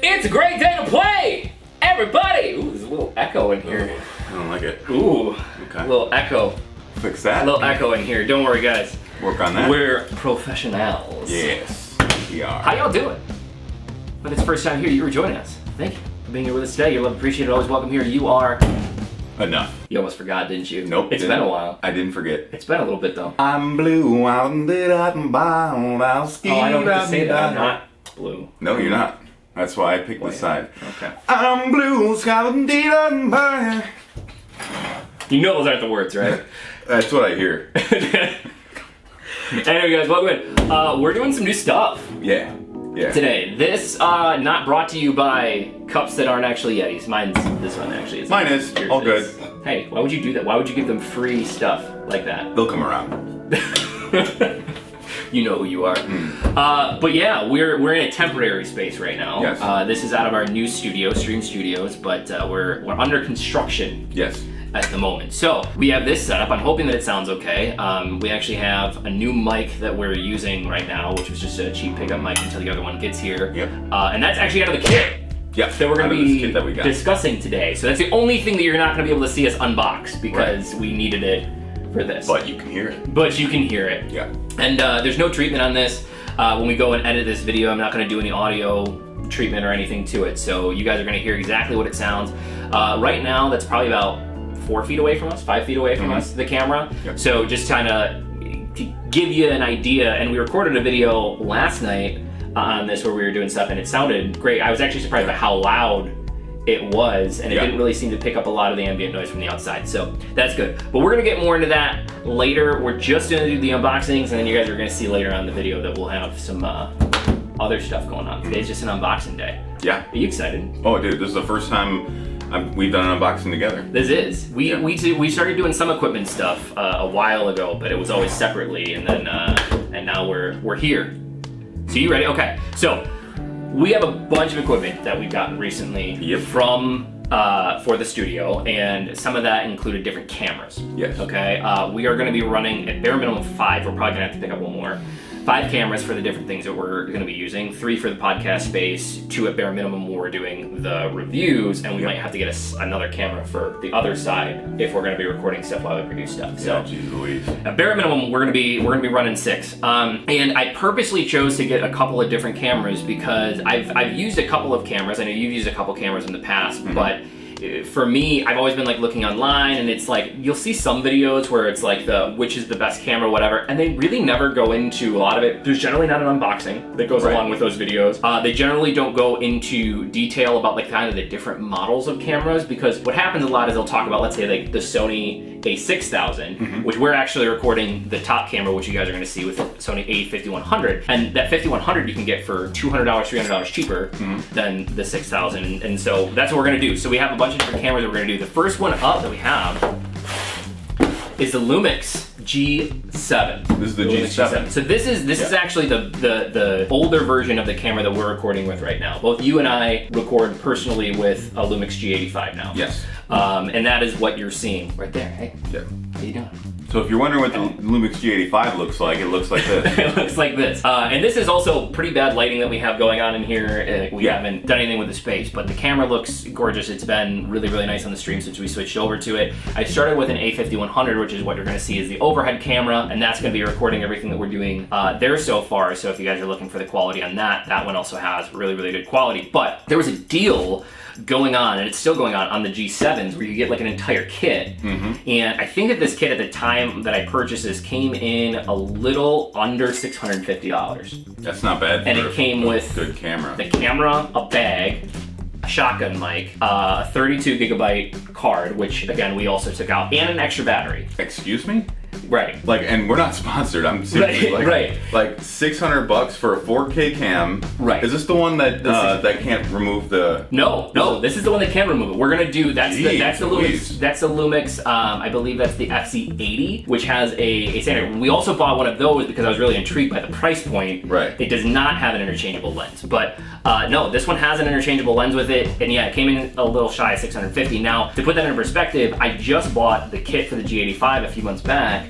It's a great day to play! Everybody! Ooh, there's a little echo in here. I don't like it. Ooh, okay. A little echo. Fix that? A little echo in here. Don't worry, guys. Work on that? We're professionals. Yes, we are. How y'all doing? But it's the first time here, you were joining us. Thank you for being here with us today. You're loved, appreciated, always welcome here. You are... Enough. You almost forgot, didn't you? Nope. It's been a while. I didn't forget. It's been a little bit, though. I'm blue, I'm lit up and bound, I'll ski. Oh, I don't get to say that. I'm not blue. No, you're not. That's why I picked this side. Okay. I'm blue, and bound. You know those aren't the words, right? That's what I hear. Anyway, guys, welcome in. We're doing some new stuff. Yeah. Yeah. Today. This, not brought to you by cups that aren't actually Yetis. Mine's this one, actually. Mine is. Yours All is. good. Hey, why would you do that? Why would you give them free stuff like that? They'll come around. You know who you are. But yeah, we're in a temporary space right now. Yes. This is out of our new studio, StreamStudios, but we're under construction. Yes. At the moment. So we have this setup. I'm hoping that it sounds okay. We actually have a new mic that we're using right now, which was just a cheap pickup mic until the other one gets here. Yep. And that's actually out of the kit. Yep. That we're going to be that we got. discussing today. So that's the only thing that you're not going to be able to see us unbox because we needed it for this. But you can hear it. But you can hear it. Yeah. And there's no treatment on this. When we go and edit this video, I'm not going to do any audio treatment or anything to it. So you guys are going to hear exactly what it sounds. Right now, that's probably about 4 feet away from us, 5 feet away from us, the camera. Yep. So just kind of to give you an idea, and we recorded a video last night on this where we were doing stuff and it sounded great. I was actually surprised by how loud it was, and it didn't really seem to pick up a lot of the ambient noise from the outside, so that's good. But we're gonna get more into that later. We're just gonna do the unboxings, and then you guys are gonna see later on the video that we'll have some other stuff going on. Today's just an unboxing day. Yeah. Are you excited? Oh, dude, this is the first time we've done an unboxing together. This is. We started doing some equipment stuff a while ago, but it was always separately, and then and now we're here. So you ready? Okay. So we have a bunch of equipment that we've gotten recently from for the studio, and some of that included different cameras. Yes. Okay. We are going to be running at bare minimum 5. We're probably going to have to pick up one more. 5 cameras for the different things that we're going to be using. 3 for the podcast space. 2 at bare minimum when we're doing the reviews, and we might have to get another camera for the other side if we're going to be recording stuff while we produce stuff. So, geez Louise. At bare minimum, we're going to be running 6. And I purposely chose to get a couple of different cameras because I've used a couple of cameras. I know you've used a couple cameras in the past, but for me, I've always been like looking online, and it's like you'll see some videos where it's like which is the best camera, whatever, and they really never go into a lot of it. There's generally not an unboxing that goes along with those videos. They generally don't go into detail about like kind of the different models of cameras, because what happens a lot is they'll talk about, let's say, like the Sony A6000, which we're actually recording the top camera, which you guys are going to see with the Sony A5100, and that 5100 you can get for $200, $300 cheaper than the 6000, and so that's what we're going to do. So we have a bunch of different cameras that we're going to do. The first one up that we have is the Lumix G7. This is the G7. So this is actually the older version of the camera that we're recording with right now. Both you and I record personally with a Lumix G85 now. Yes. And that is what you're seeing right there. Hey, Yeah. how you doing? So if you're wondering what the Lumix G85 looks like, it looks like this. It looks like this. And this is also pretty bad lighting that we have going on in here. We haven't done anything with the space, but the camera looks gorgeous. It's been really, really nice on the stream since we switched over to it. I started with an A5100, which is what you're going to see is the overhead camera, and that's going to be recording everything that we're doing there so far. So if you guys are looking for the quality on that one also has really, really good quality. But there was a deal going on, and it's still going on the G7s, where you get like an entire kit. And I think that this kit at the time that I purchased this came in a little under $650. That's not bad. And it came with good camera. The camera, a bag, a shotgun mic, a 32 gigabyte card, which again we also took out, and an extra battery. Excuse me? Right. Like, and we're not sponsored. I'm seriously like $600 for a 4K cam. Right. Is this the one that that can't remove the? No, this is the one that can remove it. We're gonna do that's the Lumix. That's the Lumix. I believe that's the FC80, which has a standard. We also bought one of those because I was really intrigued by the price point. Right. It does not have an interchangeable lens, but no, this one has an interchangeable lens with it, and yeah, it came in a little shy of $650. Now, to put that in perspective, I just bought the kit for the G85 a few months back.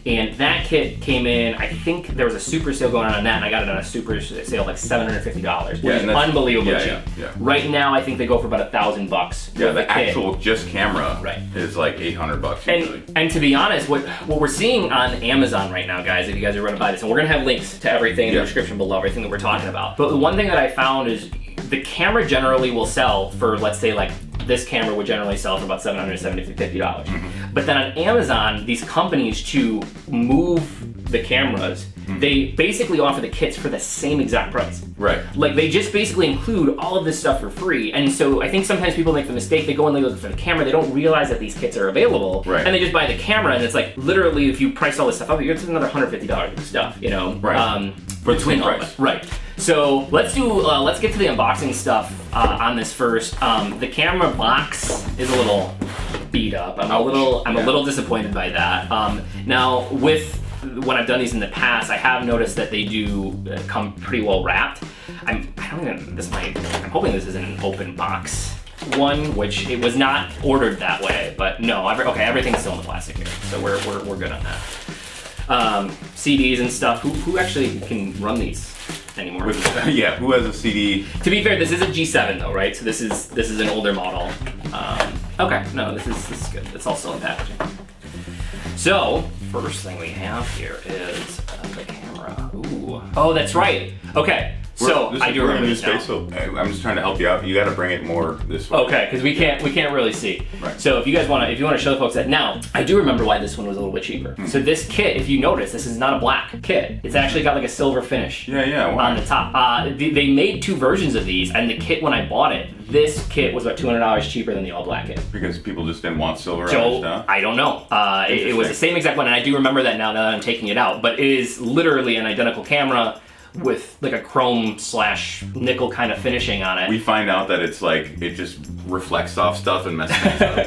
And that kit came in, I think there was a super sale going on that, and I got it on a super sale like $750, which is unbelievably cheap. Right now, I think they go for about $1,000. Yeah, the actual just camera is like $800 And to be honest, what we're seeing on Amazon right now, guys, if you guys are going to buy this, and we're going to have links to everything in the description below, everything that we're talking about. But the one thing that I found is the camera generally will sell for, let's say, like this camera would generally sell for about $750. But then on Amazon, these companies, to move the cameras, they basically offer the kits for the same exact price. Like they just basically include all of this stuff for free. And so I think sometimes people make the mistake, they go and they look for the camera, they don't realize that these kits are available, and they just buy the camera, and it's like literally if you price all this stuff up, it's another $150 of stuff, you know? Between price. So let's get to the unboxing stuff on this first. The camera box is a little beat up. I'm a little disappointed by that. Now with when I've done these in the past, I have noticed that they do come pretty well wrapped. I'm hoping this isn't an open box one, which it was not ordered that way, but no, everything's still in the plastic here, so we're good on that. CDs and stuff. Who actually can run these anymore? Who has a CD? To be fair, this is a G7 though, right? So this is an older model. Okay, no, this is good. It's all still in packaging. So first thing we have here is the camera. Ooh. Oh, that's right. Okay. So I do remember this now. So I'm just trying to help you out. You got to bring it more this way. Okay, because we can't really see. So if you want to show the folks that now, I do remember why this one was a little bit cheaper. So this kit, if you notice, this is not a black kit. It's actually got like a silver finish. On the top. They made two versions of these, and the kit when I bought it, this kit was about $200 cheaper than the all black kit. Because people just didn't want silver. I don't know. It was the same exact one, and I do remember that now that I'm taking it out. But it is literally an identical camera with like a chrome / nickel kind of finishing on it. We find out that it's like, it just reflects off stuff and messes things up.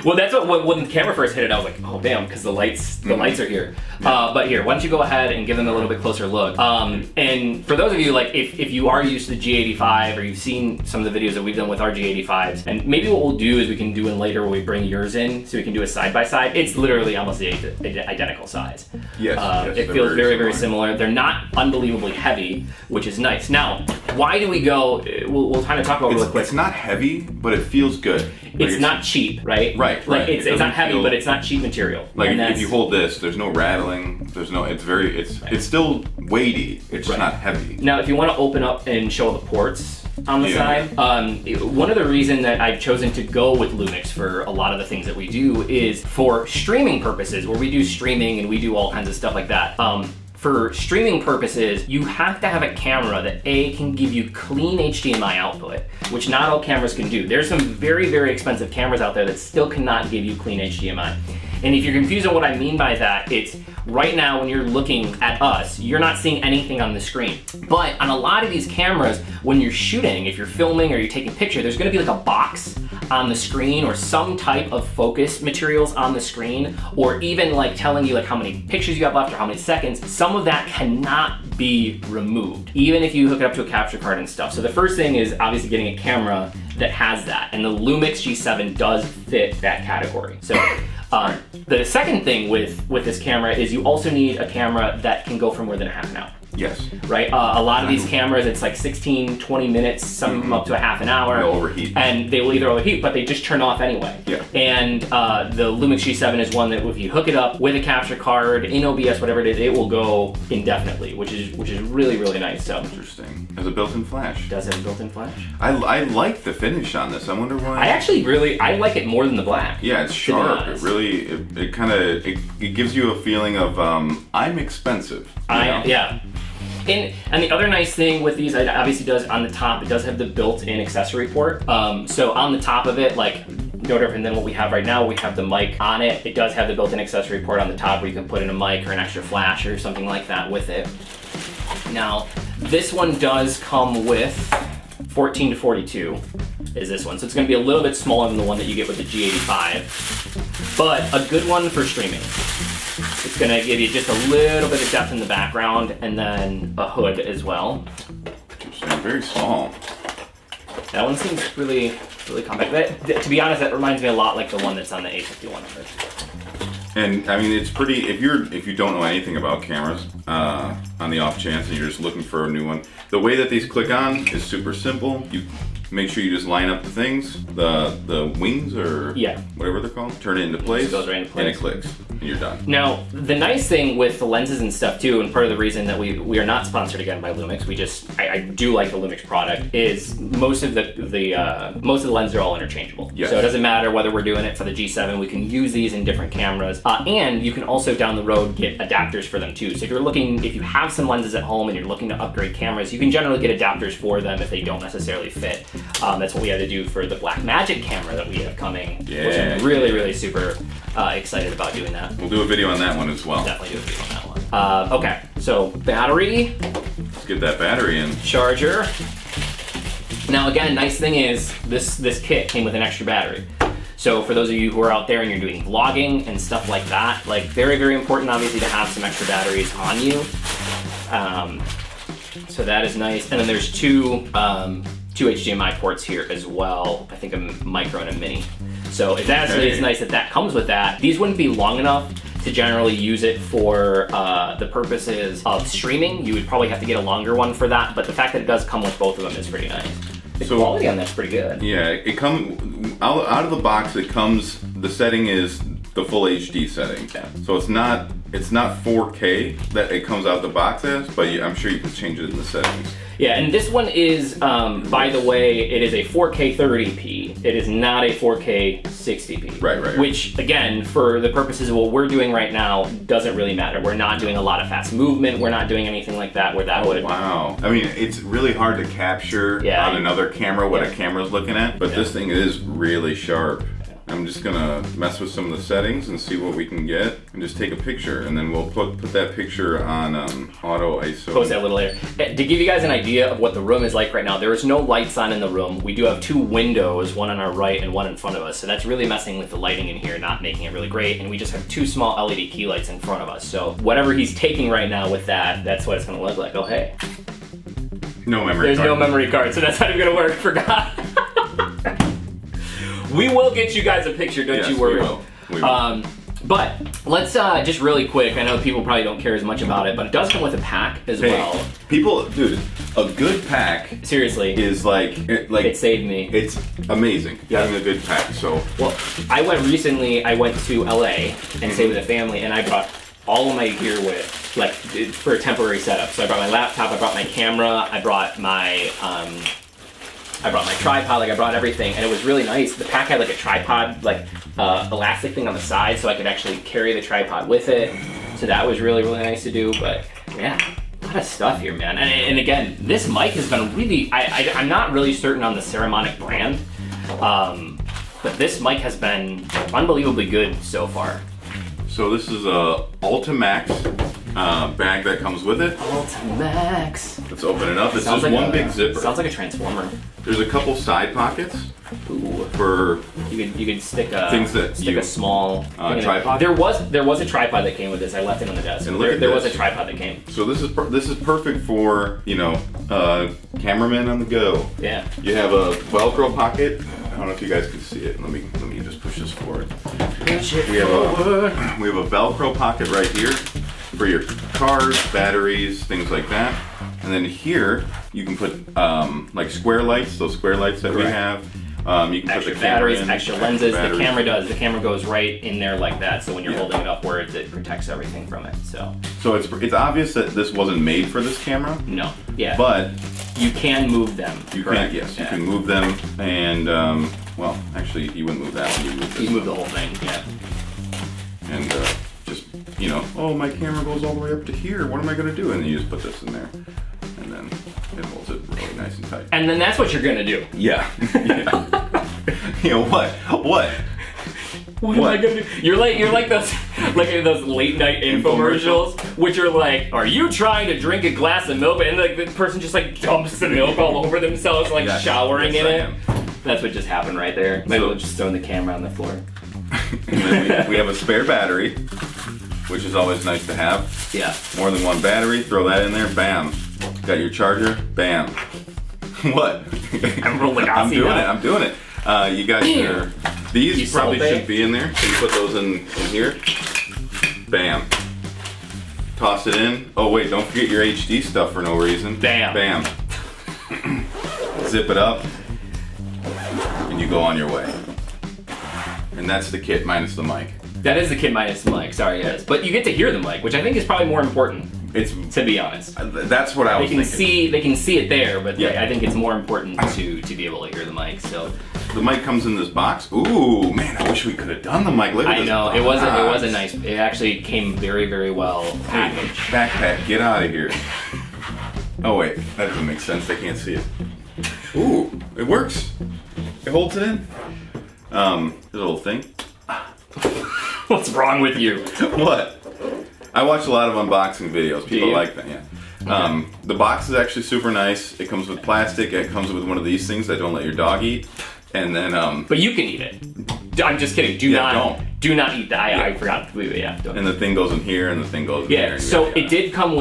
Well, that's what, when the camera first hit it, I was like, oh damn, because the lights are here. But here, why don't you go ahead and give them a little bit closer look. And for those of you, like, if you are used to G85 or you've seen some of the videos that we've done with our G85s, and maybe what we'll do is we can do in later when we bring yours in, so we can do a side-by-side. It's literally almost the identical size. It feels very similar. They're not unbelievably heavy, which is nice. Now, why do we go, we'll kind of talk about it real quick. It's not heavy, but it feels good. It's not cheap, right? Like it's not heavy, but it's not cheap material. Like if you hold this, there's no rattling. There's no. It's still weighty. It's just not heavy. Now, if you want to open up and show the ports on the side, one of the reasons that I've chosen to go with Lumix for a lot of the things that we do is for streaming purposes, where we do streaming and we do all kinds of stuff like that. For streaming purposes, you have to have a camera that can give you clean HDMI output, which not all cameras can do. There's some very expensive cameras out there that still cannot give you clean HDMI. And if you're confused on what I mean by that, it's right now when you're looking at us, you're not seeing anything on the screen. But on a lot of these cameras, when you're shooting, if you're filming or you're taking a picture, there's gonna be like a box on the screen or some type of focus materials on the screen, or even like telling you like how many pictures you have left or how many seconds. Some of that cannot be removed, even if you hook it up to a capture card and stuff. So the first thing is obviously getting a camera that has that, and the Lumix G7 does fit that category. So the second thing with this camera is you also need a camera that can go for more than a half an hour. Yes. Right? A lot of these cameras, it's like 16, 20 minutes, some of them up to a half an hour. They'll overheat. And they will either overheat, but they just turn off anyway. And the Lumix G7 is one that if you hook it up with a capture card, in OBS, whatever it is, it will go indefinitely, which is really nice. So interesting. Has a built-in flash. Does have a built-in flash. I like the finish on this. I wonder why. I actually I like it more than the black. Yeah, it's sharp. It really, it kind of, it gives you a feeling of, I'm expensive. Yeah. And the other nice thing with these, it obviously does on the top, it does have the built-in accessory port. So on the top of it, like no different than what we have right now, we have the mic on it. It does have the built-in accessory port on the top where you can put in a mic or an extra flash or something like that with it. Now, this one does come with 14 to 42 is this one. So it's gonna be a little bit smaller than the one that you get with the G85, but a good one for streaming. It's gonna give you just a little bit of depth in the background and then a hood as well. Very small. That one seems really compact. To be honest, that reminds me a lot like the one that's on the A5100. And I mean, it's pretty. If you don't know anything about cameras, on the off chance, and you're just looking for a new one, the way that these click on is super simple. You make sure you just line up the things, the wings or whatever they're called, turn it into place, it goes right into place, and it clicks, and you're done. Now, the nice thing with the lenses and stuff too, and part of the reason that we are not sponsored again by Lumix, I do like the Lumix product, is most of the lenses are all interchangeable. Yes. So it doesn't matter whether we're doing it for the G7, we can use these in different cameras, and you can also down the road get adapters for them too. So if you have some lenses at home and you're looking to upgrade cameras, you can generally get adapters for them if they don't necessarily fit. That's what we had to do for the Blackmagic camera that we have coming, which I'm really super excited about doing that. We'll do a video on that one as well. Definitely do a video on that one. Okay, so battery. Let's get that battery in. Charger. Now again, nice thing is this kit came with an extra battery. So for those of you who are out there and you're doing vlogging and stuff like that, like very important obviously to have some extra batteries on you. So that is nice. And then there's two HDMI ports here as well. I think a micro and a mini. So it actually is nice that comes with that. These wouldn't be long enough to generally use it for the purposes of streaming. You would probably have to get a longer one for that, but the fact that it does come with both of them is pretty nice. The quality on that's pretty good. Yeah, it comes out of the box. The setting is the full HD setting. Yeah. So it's not 4K that it comes out the box as, but I'm sure you can change it in the settings. Yeah, and this one is, by the way, it is a 4K 30p. It is not a 4K 60p. Right. Which, again, for the purposes of what we're doing right now, doesn't really matter. We're not doing a lot of fast movement. We're not doing anything like that where that would... Wow. I mean, it's really hard to capture on another camera what a camera's looking at, but this thing is really sharp. I'm just gonna mess with some of the settings and see what we can get, and just take a picture, and then we'll put that picture on auto ISO. Post that a little later. To give you guys an idea of what the room is like right now, there is no lights on in the room. We do have two windows, one on our right and one in front of us, so that's really messing with the lighting in here, not making it really great, and we just have two small LED key lights in front of us. So whatever he's taking right now with that's what it's gonna look like. Oh hey. No memory There's card. no memory card, so that's not even gonna work. Forgot. We will get you guys a picture, don't you worry. We will. But let's just really quick, I know people probably don't care as much about it, but it does come with a pack as well. People, dude, a good pack seriously is like it saved me. It's amazing having a good pack. So well, I went to LA and stayed with a family, and I brought all of my gear with, like, for a temporary setup. So I brought my laptop, I brought my camera, I brought my tripod, like I brought everything, and it was really nice. The pack had like a tripod, like elastic thing on the side, so I could actually carry the tripod with it. So that was really nice to do. But yeah, a lot of stuff here, man. And again, this mic has been really, I'm not really certain on the Ceramonic brand, but this mic has been unbelievably good so far. So this is a Ultimax bag that comes with it. Ultimax. Let's open it up. It's Sounds just like one big zipper. Sounds like a transformer. There's a couple side pockets. Ooh. For you could stick a things that a small tripod. There was a tripod that came with this. I left it on the desk. And there was a tripod that came. So this is perfect for cameraman on the go. Yeah. You have a Velcro pocket. I don't know if you guys can see it. Let me just push this forward. We have a Velcro pocket right here for your cards, batteries, things like that. And then here you can put like square lights, those square lights that we have. You can extra put the camera batteries, in, extra lenses. The camera goes right in there like that. So when you're holding it upwards, it protects everything from it. So it's obvious that this wasn't made for this camera. No. Yeah. But you can move them. You can, yes. You can move them, and well, actually, you wouldn't move that one. You move the whole thing. Yeah. And just oh, my camera goes all the way up to here. What am I gonna do? And then you just put this in there, and then it holds it really nice and tight. And then that's what you're gonna do. Yeah. What? What am I gonna do? You're like those late night infomercials, which are like, are you trying to drink a glass of milk? And like the person just like dumps the milk all over themselves, like showering in it. That's what just happened right there. Maybe we'll just throw the camera on the floor. And then we have a spare battery, which is always nice to have. Yeah. More than one battery, throw that in there, bam. Got your charger, bam. What? I'm rolling. I'm doing it. You got These probably shouldn't be in there, so you put those in here. Bam. Toss it in. Oh wait, don't forget your HD stuff for no reason. Bam. Bam. Zip it up, and you go on your way. And that's the kit minus the mic. That is the kit minus the mic, sorry guys. But you get to hear the mic, which I think is probably more important. To be honest. That's what I was thinking. They can see it there, but I think it's more important to be able to hear the mic. So the mic comes in this box. Ooh, man, I wish we could have done the mic. Look at this box. It was a nice. It actually came very, very well packaged. Backpack, get out of here. Oh wait, that doesn't make sense. They can't see it. Ooh, it works. It holds it in. This little thing. What's wrong with you? What? I watch a lot of unboxing videos. People like that, yeah. Okay. The box is actually super nice. It comes with plastic. It comes with one of these things that don't let your dog eat. And then, but you can eat it. I'm just kidding. Do not eat that. I forgot. Don't. And the thing goes in here, and the thing goes in here. Yeah. So it came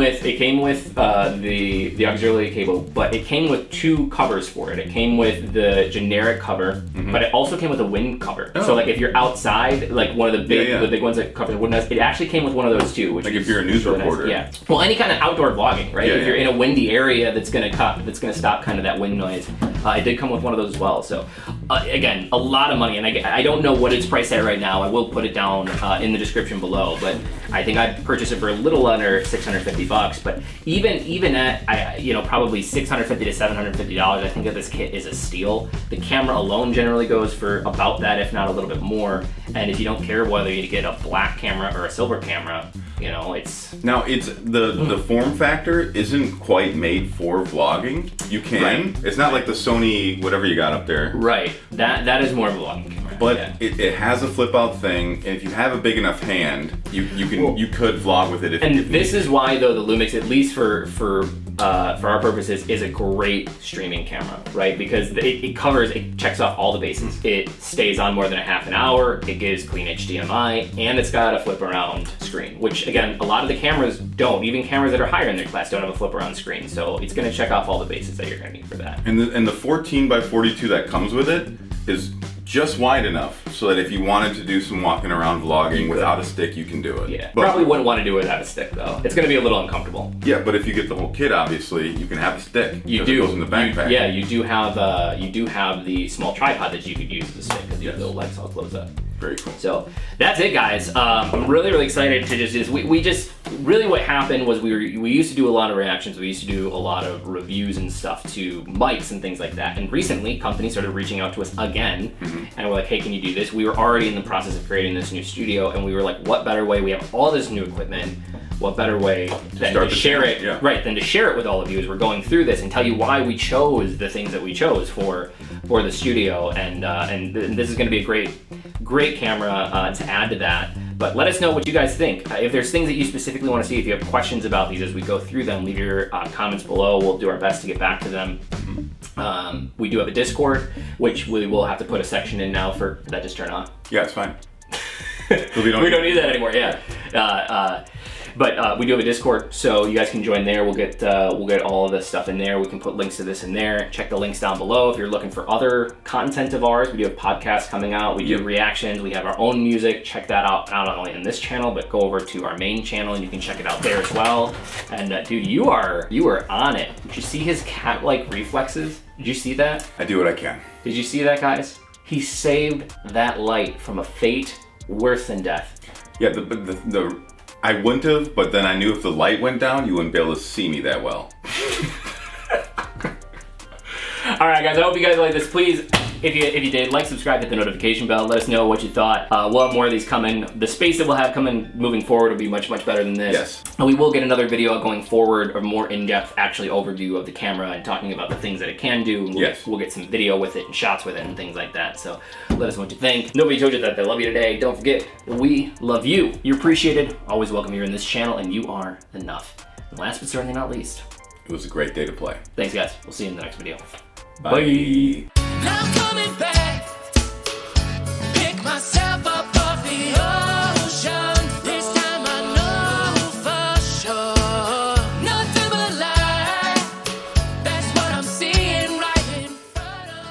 with the auxiliary cable, but it came with 2 covers for it. It came with the generic cover, but it also came with a wind cover. Oh. So like if you're outside, like one of the big ones that cover the wood nest, it actually came with one of those too. Which like if you're a news reporter. Nice. Yeah. Well, any kind of outdoor vlogging, right? If you're in a windy area that's gonna stop kind of that wind noise. It did come with one of those as well. So again, a lot of money, and I don't know what it's priced at right now. I will put it down in the description below, but I think I'd purchase it for a little under $650. But even at probably $650 to $750, I think that this kit is a steal. The camera alone generally goes for about that, if not a little bit more. And if you don't care whether you get a black camera or a silver camera, it's the form factor isn't quite made for vlogging. You can. Right. It's not like the Sony whatever you got up there. Right. That is more of a vlogging camera. But it has a flip out thing, and if you have a big enough hand, you could vlog with it. This is why though the Lumix, at least for our purposes, is a great streaming camera, right? Because it checks off all the bases. It stays on more than a half an hour. It gives clean HDMI, and it's got a flip around screen, which again, a lot of the cameras don't. Even cameras that are higher in their class don't have a flip around screen. So it's going to check off all the bases that you're going to need for that. And the 14 by 42 that comes with it is just wide enough so that if you wanted to do some walking around vlogging without a stick, you can do it. Yeah, but probably wouldn't want to do it without a stick though. It's going to be a little uncomfortable. Yeah, but if you get the whole kit, obviously, you can have a stick. You do. It goes in the backpack. You do have the small tripod that you could use as a stick because you have the legs all closed up. Very cool. So that's it, guys. I'm really excited to just really what happened was we used to do a lot of reactions. We used to do a lot of reviews and stuff to mics and things like that. And recently, companies started reaching out to us again, and we're like, hey, can you do this? We were already in the process of creating this new studio, and we were like, what better way? We have all this new equipment. What better way than to share it? Yeah. Right, than to share it with all of you as we're going through this and tell you why we chose the things that we chose for the studio. And this is going to be a great camera to add to that. But let us know what you guys think. If there's things that you specifically want to see, if you have questions about these as we go through them, leave your comments below. We'll do our best to get back to them. We do have a Discord, which we will have to put a section in now for that. Just turn on. Yeah, it's fine. We don't need that anymore. Yeah. But we do have a Discord, so you guys can join there. We'll get all of this stuff in there. We can put links to this in there. Check the links down below if you're looking for other content of ours. We do have podcasts coming out. We do reactions. We have our own music. Check that out, not only in this channel, but go over to our main channel and you can check it out there as well. And dude, you are on it. Did you see his cat-like reflexes? Did you see that? I do what I can. Did you see that, guys? He saved that light from a fate worse than death. Yeah, I wouldn't have, but then I knew if the light went down, you wouldn't be able to see me that well. All right, guys, I hope you guys like this. Please, if you did, like, subscribe, hit the notification bell. Let us know what you thought. We'll have more of these coming. The space that we'll have coming moving forward will be much better than this. Yes. And we will get another video going forward, or more in-depth actually overview of the camera and talking about the things that it can do. And we'll get some video with it and shots with it and things like that. So let us know what you think. Nobody told you that they love you today. Don't forget, we love you. You're appreciated. Always welcome here in this channel, and you are enough. And last but certainly not least, it was a great day to play. Thanks, guys. We'll see you in the next video. Bye.